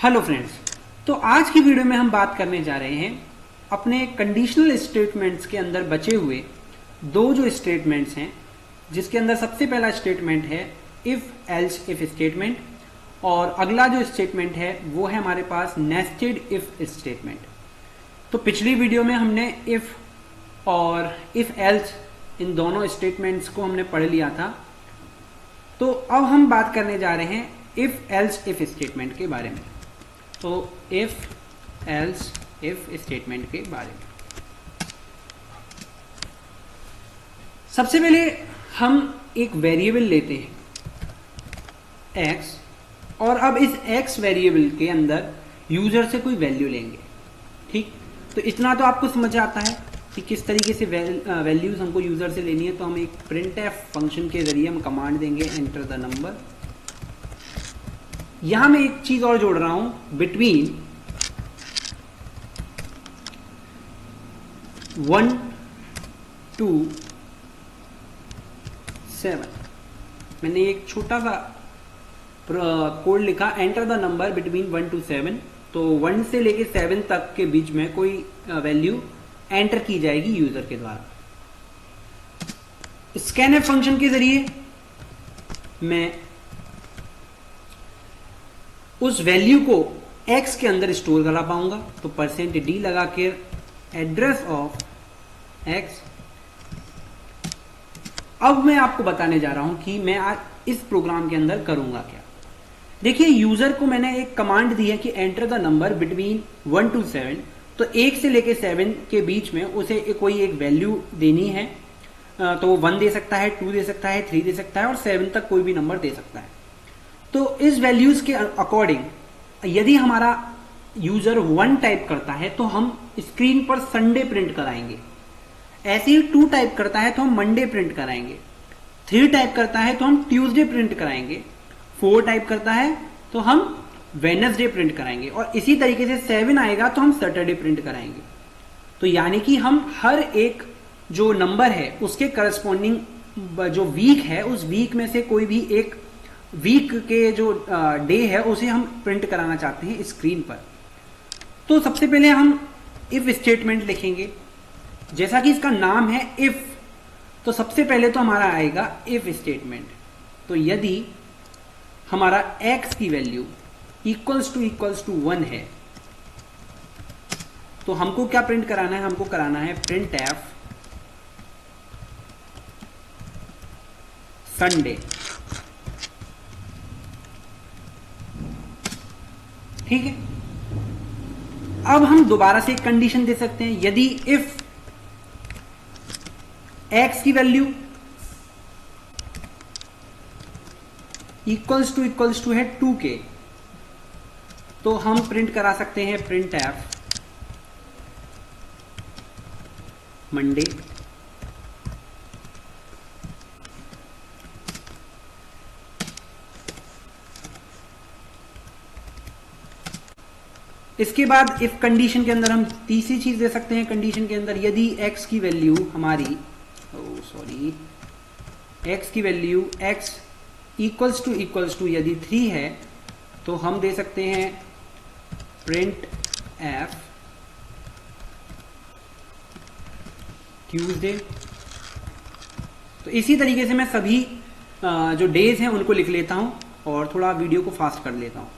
Hello friends, तो आज की वीडियो में हम बात करने जा रहे हैं अपने कंडीशनल स्टेटमेंट्स के अंदर बचे हुए दो जो स्टेटमेंट्स हैं, जिसके अंदर सबसे पहला स्टेटमेंट है इफ एल्स इफ स्टेटमेंट और अगला जो स्टेटमेंट है वो है हमारे पास नेस्टेड इफ स्टेटमेंट। तो पिछली वीडियो में हमने इफ और इफ एल्स इन दोनों स्टेटमेंट्स को हमने पढ़ लिया था। तो अब हम बात करने जा रहे हैं इफ एल्स इफ स्टेटमेंट के बारे में। तो इफ एल्स इफ स्टेटमेंट के बारे में सबसे पहले हम एक वेरिएबल लेते हैं x, और अब इस x वेरिएबल के अंदर यूजर से कोई वैल्यू लेंगे। ठीक, तो इतना तो आपको समझ आता है कि किस तरीके से वैल्यूज हमको यूजर से लेनी है। तो हम एक printf फंक्शन के जरिए हम कमांड देंगे एंटर द नंबर। यहां मैं एक चीज और जोड़ रहा हूं, बिटवीन 1 to 7 मैंने एक छोटा सा कोड लिखा, enter the number between 1 to 7। तो 1 से लेके 7 तक के बीच में कोई वैल्यू एंटर की जाएगी यूजर के द्वारा। स्कैनफ फंक्शन के जरिए मैं उस वैल्यू को x के अंदर स्टोर करा पाऊंगा। तो %d लगा के एड्रेस ऑफ x। अब मैं आपको बताने जा रहा हूं कि मैं आज इस प्रोग्राम के अंदर करूंगा क्या। देखिए, यूजर को मैंने एक कमांड दी है कि enter the number between 1 to 7। तो 1 से लेके 7 के बीच में उसे कोई एक वैल्यू देनी है। तो वो 1 दे सकता है, 2 दे सकता है, 3 दे सकता है और 7 तक कोई भी नंबर दे सकता है। तो इस वैल्यूज के अकॉर्डिंग यदि हमारा यूजर 1 टाइप करता है तो हम स्क्रीन पर संडे प्रिंट कराएंगे। ऐसे ही 2 टाइप करता है तो हम मंडे प्रिंट कराएंगे। 3 टाइप करता है तो हम ट्यूसडे प्रिंट कराएंगे। 4 टाइप करता है तो हम वेडनेसडे प्रिंट कराएंगे। और इसी तरीके से 7 आएगा तो हम सैटरडे प्रिंट कराएंगे। तो यानी कि हम हर एक जो नंबर है उसके करस्पॉन्डिंग जो वीक है, उस वीक में से कोई भी एक वीक के जो डे है उसे हम प्रिंट कराना चाहते हैं स्क्रीन पर। तो सबसे पहले हम इफ स्टेटमेंट लिखेंगे। जैसा कि इसका नाम है इफ, तो सबसे पहले तो हमारा आएगा इफ स्टेटमेंट। तो यदि हमारा x की वैल्यू इक्वल्स टू 1 है तो हमको क्या प्रिंट कराना है? हमको कराना है printf संडे। ठीक है, अब हम दोबारा से एक कंडीशन दे सकते हैं। यदि इफ x की वैल्यू इक्वल्स टू है 2 के, तो हम प्रिंट करा सकते हैं printf मंडे। इसके बाद इफ कंडीशन के अंदर हम तीसरी चीज दे सकते हैं। कंडीशन के अंदर यदि x की वैल्यू हमारी x की वैल्यू x इक्वल्स टू यदि 3 है तो हम दे सकते हैं प्रिंट f ट्यूसडे। तो इसी तरीके से मैं सभी जो डेज हैं उनको लिख लेता हूं और थोड़ा वीडियो को फास्ट कर लेता हूं।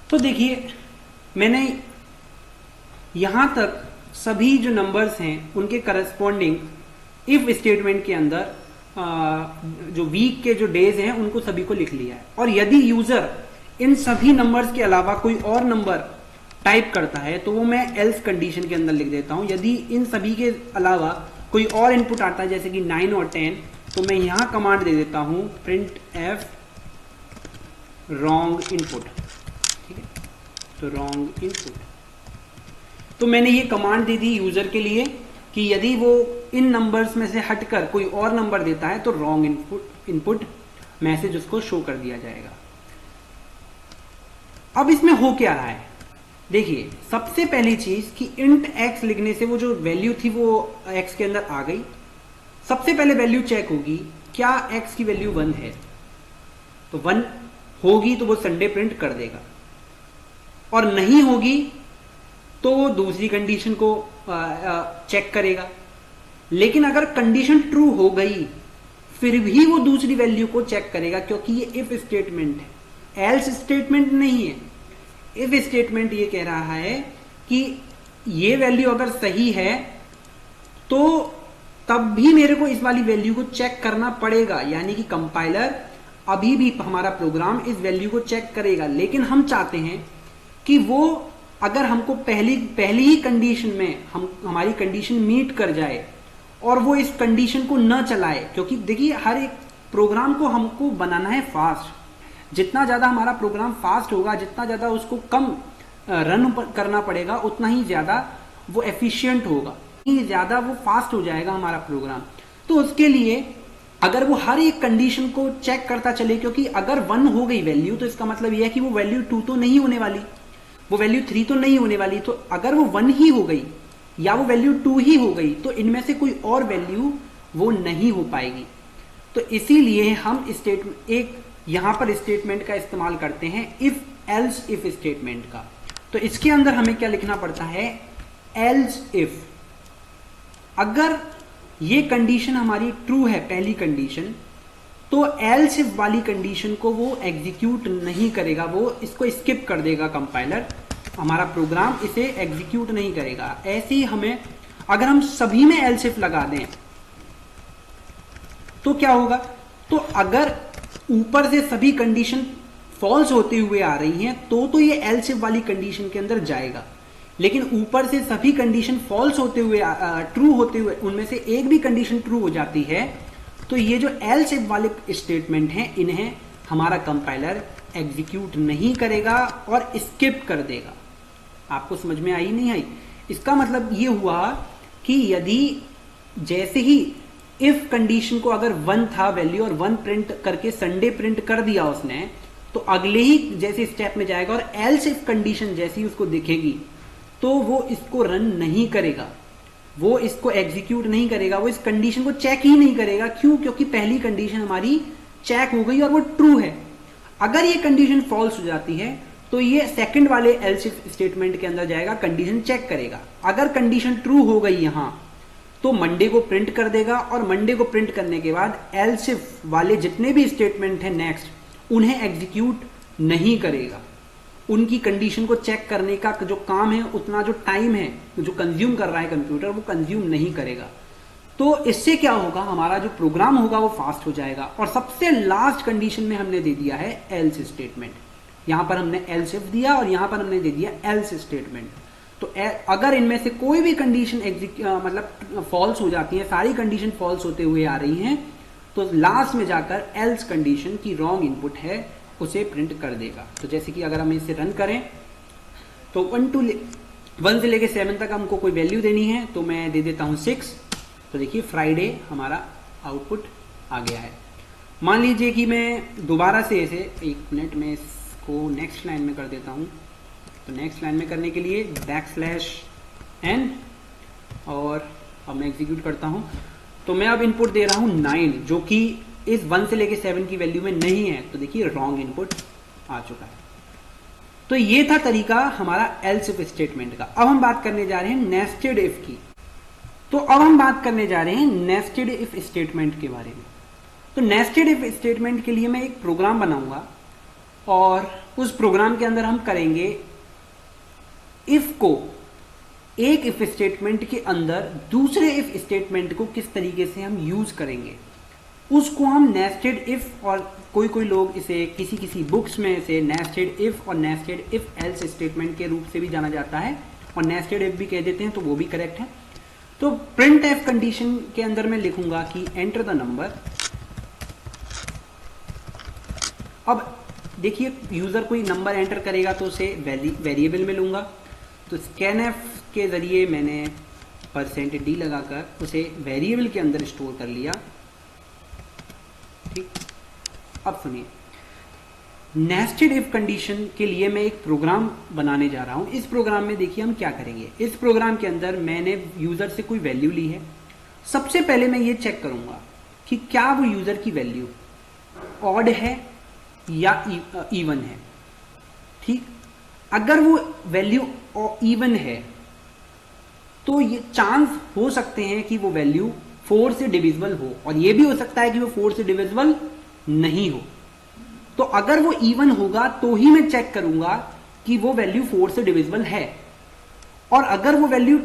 तो देखिए, मैंने यहां तक सभी जो नंबर्स हैं उनके करस्पॉन्डिंग इफ स्टेटमेंट के अंदर जो वीक के जो डेज हैं उनको सभी को लिख लिया है। और यदि यूजर इन सभी नंबर्स के अलावा कोई और नंबर टाइप करता है तो वो मैं एल्स कंडीशन के अंदर लिख देता हूं। यदि इन सभी के अलावा कोई और इनपुट आता है जैसे कि 9 और 10, तो मैं यहां कमांड दे देता हूं printf रॉन्ग इनपुट। ठीक है, तो रॉन्ग इनपुट। तो मैंने ये कमांड दे दी यूजर के लिए कि यदि वो इन नंबर्स में से हटकर कोई और नंबर देता है तो रॉन्ग इनपुट मैसेज उसको शो कर दिया जाएगा। अब इसमें हो क्या रहा है, देखिए सबसे पहली चीज कि इंट x लिखने से वो जो वैल्यू थी वो x के अंदर आ गई। सबसे पहले वैल्यू चेक होगी, क्या x की वैल्यू 1 है, तो 1 होगी तो वो संडे प्रिंट कर देगा, और नहीं होगी तो वो दूसरी कंडीशन को चेक करेगा। लेकिन अगर कंडीशन ट्रू हो गई फिर भी वो दूसरी वैल्यू को चेक करेगा, क्योंकि ये इफ स्टेटमेंट है, एल्स स्टेटमेंट नहीं है। इफ स्टेटमेंट ये कह रहा है कि ये वैल्यू अगर सही है तो तब भी मेरे को इस वाली वैल्यू को चेक करना पड़ेगा, यानी कि कंपाइलर अभी भी हमारा प्रोग्राम इस वैल्यू को चेक करेगा। लेकिन हम चाहते हैं कि वो अगर हमको पहली ही कंडीशन में हमारी कंडीशन मीट कर जाए और वो इस कंडीशन को न चलाए, क्योंकि देखिए हर एक प्रोग्राम को हमको बनाना है फास्ट। जितना ज्यादा हमारा प्रोग्राम फास्ट होगा, जितना ज्यादा उसको कम रन करना पड़ेगा, उतना ही ज्यादा वो एफिशिएंट होगा, ही ज्यादा वो फास्ट हो जाएगा हमारा प्रोग्राम। तो उसके लिए अगर वो हर एक कंडीशन को चेक करता चले, क्योंकि अगर 1 हो गई वैल्यू तो इसका मतलब यह है कि वो वैल्यू 2 तो नहीं होने वाली, वो वैल्यू 3 तो नहीं होने वाली। तो अगर वो 1 ही हो गई या वो वैल्यू 2 ही हो गई तो इनमें से कोई और वैल्यू वो नहीं हो पाएगी। तो इसीलिए हम एक यहां पर स्टेटमेंट का इस्तेमाल करते हैं, इफ एल्स इफ स्टेटमेंट का। तो इसके अंदर हमें क्या लिखना पड़ता है, एल्स इफ। अगर ये कंडीशन हमारी ट्रू है, पहली कंडीशन, तो एल्स इफ वाली कंडीशन को वो एग्जीक्यूट नहीं करेगा, वो इसको स्किप कर देगा कंपाइलर, हमारा प्रोग्राम इसे एग्जीक्यूट नहीं करेगा। ऐसे ही हमें अगर हम सभी में एल्स इफ लगा दें तो क्या होगा, तो अगर ऊपर से सभी कंडीशन फॉल्स होते हुए आ रही हैं तो ये एल्स इफ वाली कंडीशन के अंदर जाएगा। लेकिन ऊपर से सभी कंडीशन फॉल्स होते हुए ट्रू होते हुए उनमें से एक भी कंडीशन ट्रू हो जाती है तो ये जो एल्स इफ वाले स्टेटमेंट हैं इन्हें हमारा कंपाइलर एग्जीक्यूट नहीं करेगा और स्किप कर देगा। आपको समझ में आई नहीं आई? इसका मतलब ये हुआ कि यदि जैसे ही इफ कंडीशन को अगर 1 था वैल्यू और 1 प्रिंट करके संडे प्रिंट कर दिया उसने, तो अगले ही जैसे स्टेप में जाएगा और एल्स इफ कंडीशन जैसी उसको दिखेगी तो वो इसको रन नहीं करेगा, वो इसको एग्जीक्यूट नहीं करेगा, वो इस कंडीशन को चेक ही नहीं करेगा। क्यों? क्योंकि पहली कंडीशन हमारी चेक हो गई और वो ट्रू है। अगर ये कंडीशन फॉल्स हो जाती है तो ये सेकंड वाले एल्स इफ स्टेटमेंट के अंदर जाएगा, कंडीशन चेक करेगा। अगर कंडीशन ट्रू हो गई यहां तो मंडे को प्रिंट कर देगा और मंडे को प्रिंट करने के बाद एल्स इफ वाले जितने भी स्टेटमेंट हैं नेक्स्ट उन्हें एग्जीक्यूट नहीं करेगा। उनकी कंडीशन को चेक करने का जो काम है, उतना जो टाइम है जो कंज्यूम कर रहा है कंप्यूटर, वो कंज्यूम नहीं करेगा। तो इससे क्या होगा, हमारा जो प्रोग्राम होगा वो फास्ट हो जाएगा। और सबसे लास्ट कंडीशन में हमने दे दिया है एल्स स्टेटमेंट। यहां पर हमने एल्स इफ दिया और यहां पर हमने दे दिया एल्स स्टेटमेंट। तो अगर इनमें से कोई भी कंडीशन मतलब फॉल्स हो जाती है, सारी कंडीशन फॉल्स होते हुए आ रही हैं, तो लास्ट में जाकर एल्स कंडीशन की रॉन्ग इनपुट है उसे प्रिंट कर देगा। तो जैसे कि अगर हम इसे रन करें तो 1 से लेके 7 तक हमको कोई वैल्यू देनी है, तो मैं दे देता हूं 6। तो देखिए फ्राइडे हमारा आउटपुट आ गया है। मान लीजिए कि मैं दोबारा से इसे 1 मिनट में इसको नेक्स्ट लाइन में कर देता हूं। तो नेक्स्ट लाइन में करने के लिए \n और अब मैं एग्जीक्यूट करता हूं। तो मैं अब इनपुट दे रहा हूं 9, जो कि इस 1 से लेके 7 की वैल्यू में नहीं है। तो देखिए रॉन्ग इनपुट आ चुका है। तो ये था तरीका हमारा एल्स इफ स्टेटमेंट का। अब हम बात करने जा रहे हैं नेस्टेड इफ की। तो अब हम बात करने जा रहे हैं नेस्टेड इफ स्टेटमेंट के बारे में। तो नेस्टेड इफ स्टेटमेंट के लिए मैं एक प्रोग्राम बनाऊंगा और उस प्रोग्राम के अंदर हम करेंगे इफ को एक इफ स्टेटमेंट के अंदर दूसरे इफ स्टेटमेंट को किस तरीके से हम यूज करेंगे, उसको हम नेस्टेड इफ, और कोई लोग इसे किसी बुक्स में इसे नेस्टेड इफ और नेस्टेड इफ एल्स स्टेटमेंट के रूप से भी जाना जाता है, और नेस्टेड इफ भी कह देते हैं, तो वो भी करेक्ट है। तो प्रिंट एफ कंडीशन के अंदर मैं लिखूंगा कि एंटर द नंबर। अब देखिए यूजर कोई नंबर एंटर करेगा तो उसे वेरिएबल में लूंगा। तो स्कैनएफ के जरिए मैंने %d लगाकर उसे वेरिएबल के अंदर स्टोर कर लिया। ठीक, अब सुनिए, नेस्टेड इफ कंडीशन के लिए मैं एक प्रोग्राम बनाने जा रहा हूं। इस प्रोग्राम में देखिए हम क्या करेंगे। इस प्रोग्राम के अंदर मैंने यूजर से कोई वैल्यू ली है। सबसे पहले मैं ये चेक करूंगा कि क्या वो यूजर की वैल्यू ऑड है या इवन है। ठीक, अगर वो वैल्यू इवन है तो ये चांस हो सकते हैं कि वो वैल्यू 4 से डिविजिबल हो, और ये भी हो सकता है कि वो 4 से डिविजिबल नहीं हो। तो अगर वो इवन होगा तो ही मैं चेक करूंगा कि वो वैल्यू 4 से डिविजिबल है, और अगर वो वैल्यू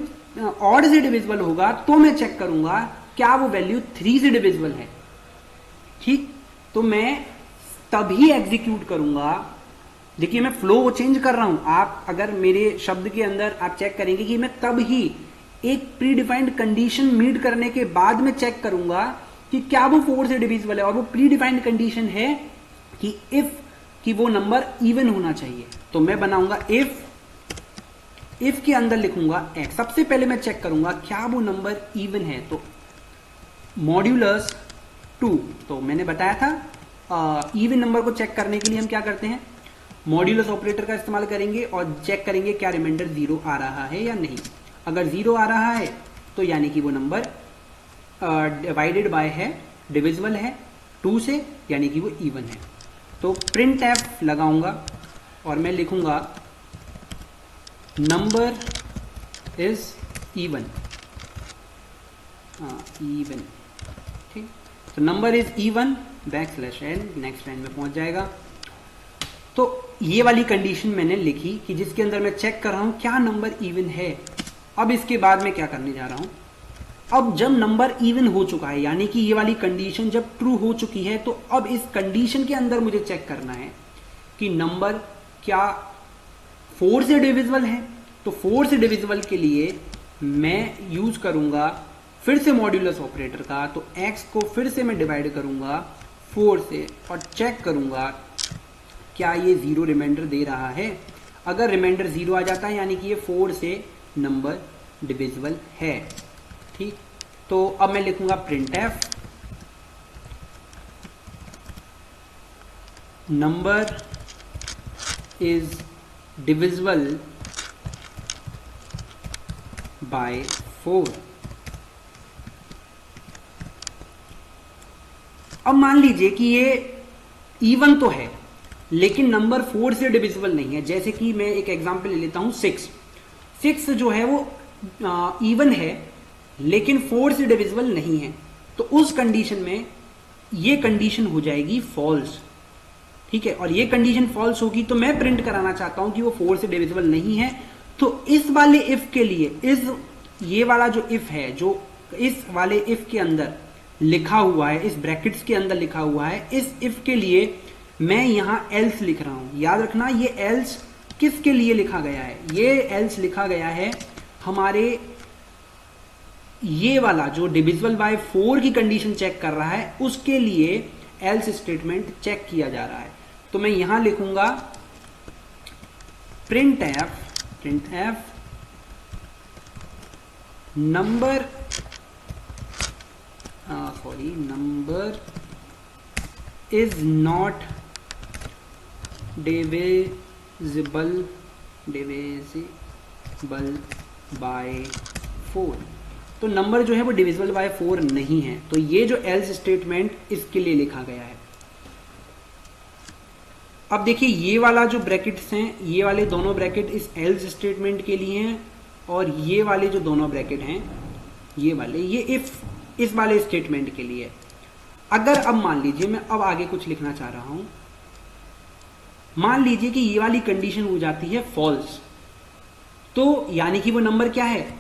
ऑड से डिविजिबल होगा तो मैं चेक करूंगा क्या वो वैल्यू 3 से डिविजिबल है। ठीक, तो मैं तभी एग्जीक्यूट करूंगा। देखिए मैं फ्लो चेंज कर रहा हूं। आप अगर मेरे शब्द के अंदर आप चेक करेंगे कि मैं तब ही एक प्री डिफाइंड कंडीशन मीट करने के बाद में चेक करूंगा कि क्या वो 4 से डिविजिबल है, और वो प्री डिफाइंड कंडीशन है कि इफ कि वो नंबर इवन होना चाहिए। तो मैं बनाऊंगा इफ के अंदर लिखूंगा x। सबसे पहले मैं चेक करूंगा क्या वो नंबर इवन है। तो मॉड्यूलस 2, तो मैंने बताया था इवन नंबर को चेक करने के लिए हम क्या करते हैं, मॉड्यूलस ऑपरेटर का इस्तेमाल करेंगे और चेक करेंगे क्या रिमाइंडर 0 आ रहा है या नहीं। अगर 0 आ रहा है तो यानी कि वो नंबर डिवाइडेड बाय है, डिविजिबल है 2 से, यानी कि वो इवन है। तो प्रिंट एफ लगाऊंगा और मैं लिखूंगा नंबर इज इवन। इवन, ठीक। तो number is even backslash n, next line में पहुंच जाएगा। तो ये वाली कंडीशन मैंने लिखी कि जिसके अंदर मैं चेक कर रहा हूं क्या नंबर इवन है। अब इसके बाद मैं क्या करने जा रहा हूं, अब जब नंबर इवन हो चुका है, यानी कि ये वाली कंडीशन जब ट्रू हो चुकी है, तो अब इस कंडीशन के अंदर मुझे चेक करना है कि नंबर क्या 4 से डिविजिबल है। तो 4 से डिविजिबल के लिए मैं यूज करूंगा फिर से मॉड्यूलस ऑपरेटर का। तो x को फिर से मैं डिवाइड करूंगा 4 से और चेक करूंगा क्या ये 0 रिमाइंडर दे रहा है। अगर रिमाइंडर 0 आ जाता है यानी कि ये 4 से नंबर डिविजिबल है। ठीक, तो अब मैं लिखूंगा print F number is divisible by 4। अब मान लीजिए कि ये इवन तो है लेकिन नंबर 4 से डिविजिबल नहीं है। जैसे कि मैं एक एग्जांपल ले लेता हूं 6 जो है वो इवन है लेकिन 4 से डिविजिबल नहीं है। तो उस कंडीशन में ये कंडीशन हो जाएगी फॉल्स। ठीक है, और ये कंडीशन फॉल्स होगी तो मैं प्रिंट कराना चाहता हूं कि वो 4 से डिविजिबल नहीं है। तो इस वाले इफ के लिए ये वाला जो इफ है, जो इस वाले इफ के अंदर लिखा हुआ है, इस ब्रैकेट्स के अंदर लिखा हुआ है, इस इफ के लिए मैं यहां एल्स लिख रहा हूं। याद रखना ये एल्स किसके लिए लिखा गया है, ये एल्स लिखा गया है हमारे ये वाला जो डिविजिबल बाय 4 की कंडीशन चेक कर रहा है उसके लिए एल्स स्टेटमेंट चेक किया जा रहा है। तो मैं यहां लिखूंगा print F number is not divisible by 4। तो नंबर जो है वो डिविजिबल बाय 4 नहीं है। तो ये जो एल्स स्टेटमेंट इसके लिए लिखा गया है। अब देखिए ये वाला जो ब्रैकेट्स हैं, ये वाले दोनों ब्रैकेट इस एल्स स्टेटमेंट के लिए हैं, और ये वाले जो दोनों ब्रैकेट हैं ये वाले, ये इफ इस वाले स्टेटमेंट के लिए। अगर अब मान लीजिए मैं अब आगे कुछ लिखना चाह रहा हूं, मान लीजिए कि ये वाली कंडीशन हो जाती है फॉल्स, तो यानी कि वो नंबर क्या है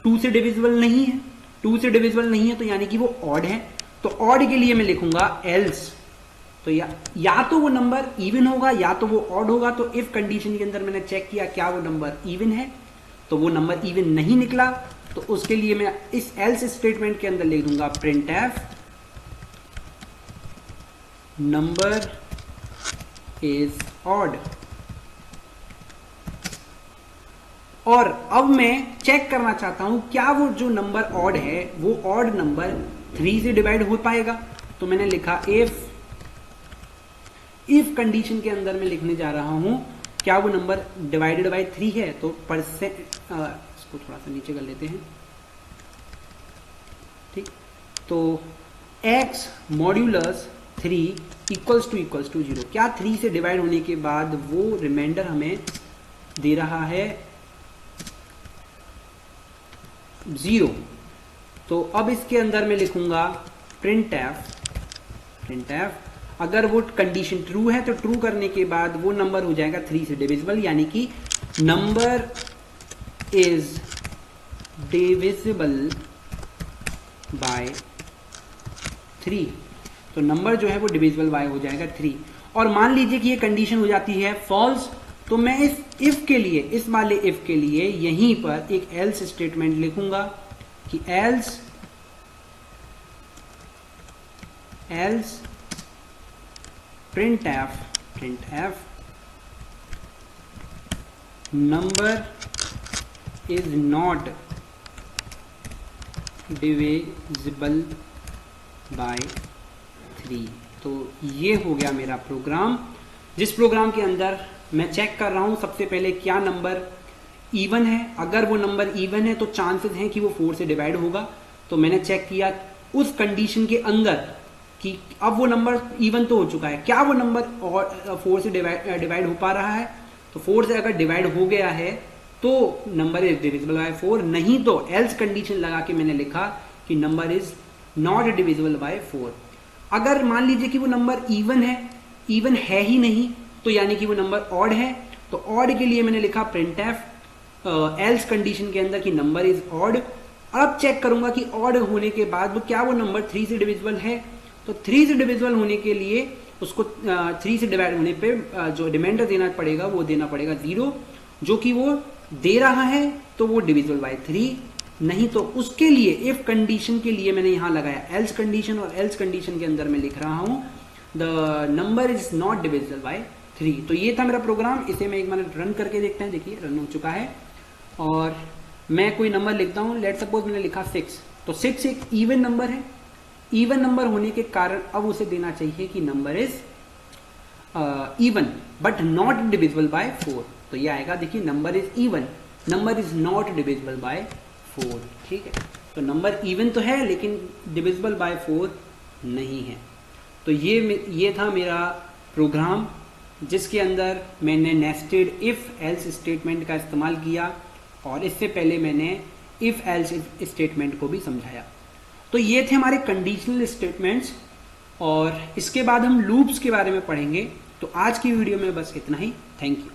2 से डिविजिबल नहीं है। 2 से डिविजिबल नहीं है तो यानी कि वो ऑड है। तो ऑड के लिए मैं लिखूंगा एल्स। तो या तो वो नंबर इवन होगा या तो वो ऑड होगा। तो इफ कंडीशन के अंदर मैंने चेक किया क्या वो नंबर इवन है, तो वो नंबर इवन नहीं निकला। तो उसके लिए मैं इस एल्स स्टेटमेंट के अंदर लिख दूंगा print F number is odd. और अब मैं चेक करना चाहता हूं क्या वो जो नंबर ऑड है वो ऑड नंबर 3 से डिवाइड हो पाएगा। तो मैंने लिखा इफ कंडीशन के अंदर मैं लिखने जा रहा हूं क्या वो नंबर डिवाइडेड बाय 3 है, तो परसेंट, इसको थोड़ा सा नीचे कर लेते हैं, ठीक। तो x मॉड्यूलस 3 इक्वल्स टू 0, क्या 3 से डिवाइड होने के बाद वो रिमाइंडर हमें दे रहा है 0। तो अब इसके अंदर मैं लिखूंगा प्रिंट एफ, अगर वो कंडीशन ट्रू है तो ट्रू करने के बाद वो नंबर हो जाएगा 3 से डिविजिबल, यानी कि नंबर इज डिविजिबल बाय 3। तो नंबर जो है वो डिविजिबल बाय हो जाएगा 3। और मान लीजिए कि ये कंडीशन हो जाती है फॉल्स, तो मैं इस इफ के लिए, इस वाले इफ के लिए यहीं पर एक एल्स स्टेटमेंट लिखूंगा कि else print F number is not divisible by 3। तो ये हो गया मेरा प्रोग्राम, जिस प्रोग्राम के अंदर मैं चेक कर रहा हूं सबसे पहले क्या नंबर इवन है। अगर वो नंबर इवन है तो चांसेस हैं कि वो 4 से डिवाइड होगा। तो मैंने चेक किया उस कंडीशन के अंदर कि अब वो नंबर इवन तो हो चुका है, क्या वो नंबर और 4 से डिवाइड हो पा रहा है। तो 4 से अगर डिवाइड हो गया है तो नंबर इज डिविजिबल बाय 4, नहीं तो एल्स कंडीशन लगा के मैंने लिखा कि number is not divisible by 4। अगर मान लीजिए कि वो नंबर इवन है ही नहीं, तो यानी कि वो नंबर ऑड है। तो ऑड के लिए मैंने लिखा प्रिंट एफ एल्स कंडीशन के अंदर कि नंबर इज ऑड। अब चेक करूंगा कि ऑड होने के बाद वो क्या वो नंबर 3 से डिविजिबल है। तो 3 से डिविजिबल होने के लिए उसको 3 से डिवाइड होने पे जो रिमाइंडर देना पड़ेगा वो देना पड़ेगा 0, जो कि वो दे रहा है। तो वो डिविजिबल बाय 3, नहीं तो उसके लिए इफ कंडीशन के लिए मैंने यहां लगाया एल्स कंडीशन, और एल्स कंडीशन के अंदर मैं लिख रहा हूं the number is not divisible by 3। तो ये था मेरा प्रोग्राम। इसे मैं एक मिनट रन करके देखते हैं। देखिए रन हो चुका है और मैं कोई नंबर लिखता हूं। लेट सपोज मैंने लिखा 6, तो 6 एक इवन नंबर है। इवन नंबर होने के कारण अब उसे देना चाहिए कि number is even but not divisible by 4। तो ये आएगा, देखिए number is even, number is not divisible by 4। ठीक है, तो नंबर इवन तो है लेकिन डिविजिबल बाय 4 नहीं है। तो ये था मेरा प्रोग्राम जिसके अंदर मैंने नेस्टेड इफ एल्स स्टेटमेंट का इस्तेमाल किया, और इससे पहले मैंने इफ एल्स स्टेटमेंट को भी समझाया। तो ये थे हमारे कंडीशनल स्टेटमेंट्स, और इसके बाद हम लूप्स के बारे में पढ़ेंगे। तो आज की वीडियो में बस इतना ही। Thank you.